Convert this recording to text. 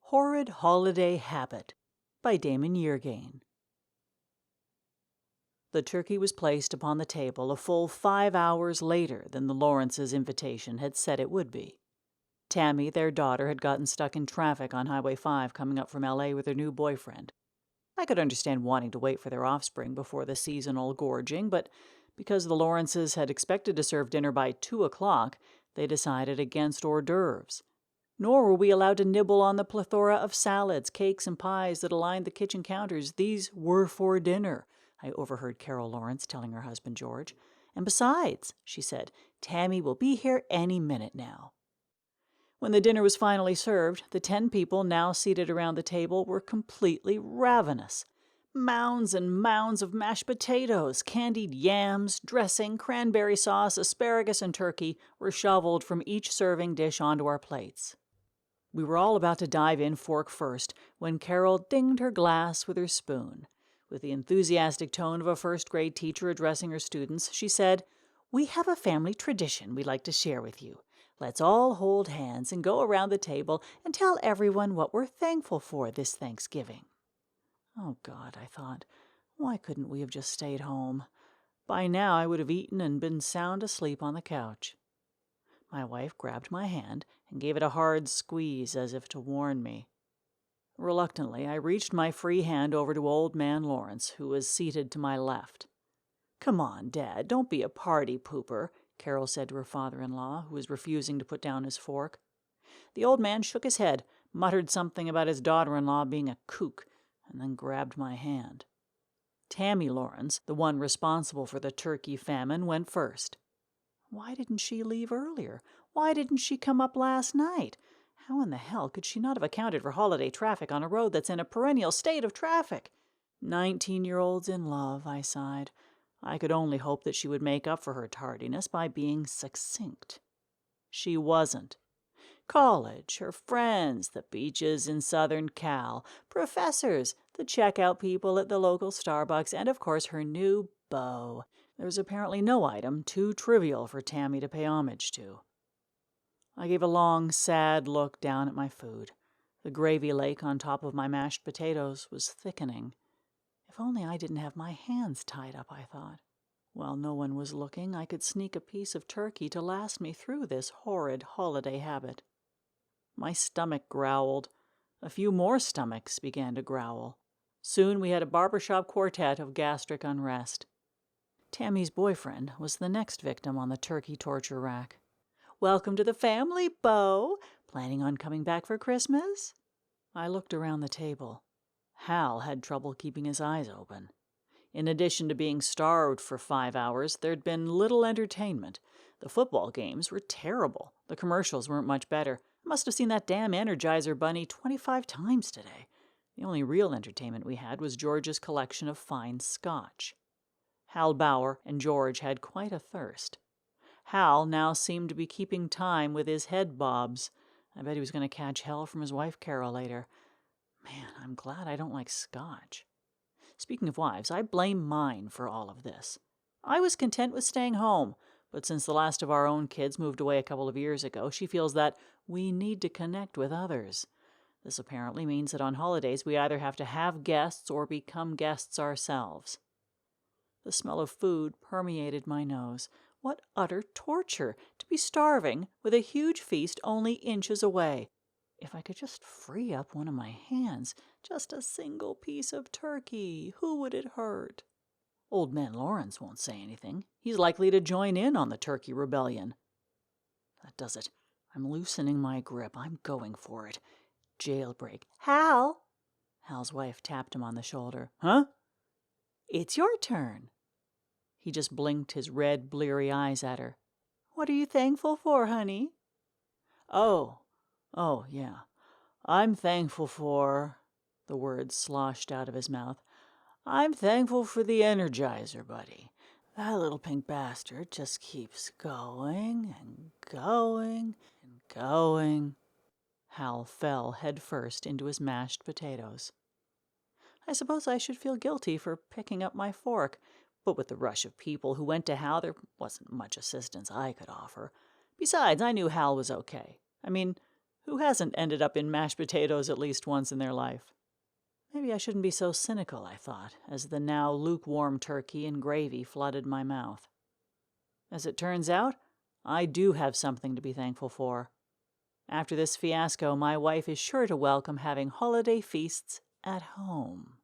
Horrid Holiday Habit by Damon Yeargain. The turkey was placed upon the table a full 5 hours later than the Lawrences' invitation had said it would be. Tammy, their daughter, had gotten stuck in traffic on Highway 5 coming up from L.A. with her new boyfriend. I could understand wanting to wait for their offspring before the seasonal gorging, but because the Lawrences had expected to serve dinner by 2 o'clock, they decided against hors d'oeuvres. Nor were we allowed to nibble on the plethora of salads, cakes, and pies that lined the kitchen counters. These were for dinner, I overheard Carol Lawrence telling her husband George. And besides, she said, Tammy will be here any minute now. When the dinner was finally served, the 10 people now seated around the table were completely ravenous. Mounds and mounds of mashed potatoes, candied yams, dressing, cranberry sauce, asparagus, and turkey were shoveled from each serving dish onto our plates. We were all about to dive in fork first when Carol dinged her glass with her spoon. With the enthusiastic tone of a first-grade teacher addressing her students, she said, "We have a family tradition we'd like to share with you. Let's all hold hands and go around the table and tell everyone what we're thankful for this Thanksgiving." Oh, God, I thought, why couldn't we have just stayed home? By now I would have eaten and been sound asleep on the couch. My wife grabbed my hand and gave it a hard squeeze as if to warn me. Reluctantly, I reached my free hand over to Old Man Lawrence, who was seated to my left. "Come on, Dad, don't be a party pooper," Carol said to her father-in-law, who was refusing to put down his fork. The old man shook his head, muttered something about his daughter-in-law being a kook, and then grabbed my hand. Tammy Lawrence, the one responsible for the turkey famine, went first. Why didn't she leave earlier? Why didn't she come up last night? How in the hell could she not have accounted for holiday traffic on a road that's in a perennial state of traffic? 19-year-olds in love, I sighed. I could only hope that she would make up for her tardiness by being succinct. She wasn't. College, her friends, the beaches in Southern Cal, professors, the checkout people at the local Starbucks, and of course her new beau. There was apparently no item too trivial for Tammy to pay homage to. I gave a long, sad look down at my food. The gravy lake on top of my mashed potatoes was thickening. If only I didn't have my hands tied up, I thought. While no one was looking, I could sneak a piece of turkey to last me through this horrid holiday habit. My stomach growled. A few more stomachs began to growl. Soon we had a barbershop quartet of gastric unrest. Tammy's boyfriend was the next victim on the turkey torture rack. "Welcome to the family, beau. Planning on coming back for Christmas?" I looked around the table. Hal had trouble keeping his eyes open. In addition to being starved for 5 hours, there'd been little entertainment. The football games were terrible. The commercials weren't much better. I must have seen that damn Energizer bunny 25 times today. The only real entertainment we had was George's collection of fine scotch. Hal Bauer and George had quite a thirst. Hal now seemed to be keeping time with his head bobs. I bet he was going to catch hell from his wife Carol later. Man, I'm glad I don't like scotch. Speaking of wives, I blame mine for all of this. I was content with staying home, but since the last of our own kids moved away a couple of years ago, she feels that we need to connect with others. This apparently means that on holidays we either have to have guests or become guests ourselves. The smell of food permeated my nose. What utter torture to be starving with a huge feast only inches away. If I could just free up one of my hands, just a single piece of turkey, who would it hurt? Old Man Lawrence won't say anything. He's likely to join in on the turkey rebellion. That does it. I'm loosening my grip. I'm going for it. Jailbreak. "Hal!" Hal's wife tapped him on the shoulder. "Huh?" "It's your turn." He just blinked his red, bleary eyes at her. "What are you thankful for, honey?" Oh, yeah. I'm thankful for..." The words sloshed out of his mouth. "I'm thankful for the Energizer buddy. That little pink bastard just keeps going and going and going." Hal fell headfirst into his mashed potatoes. I suppose I should feel guilty for picking up my fork, But with the rush of people who went to Hal, there wasn't much assistance I could offer. Besides, I knew Hal was okay. I mean, who hasn't ended up in mashed potatoes at least once in their life? Maybe I shouldn't be so cynical, I thought, as the now lukewarm turkey and gravy flooded my mouth. As it turns out, I do have something to be thankful for. After this fiasco, my wife is sure to welcome having holiday feasts at home.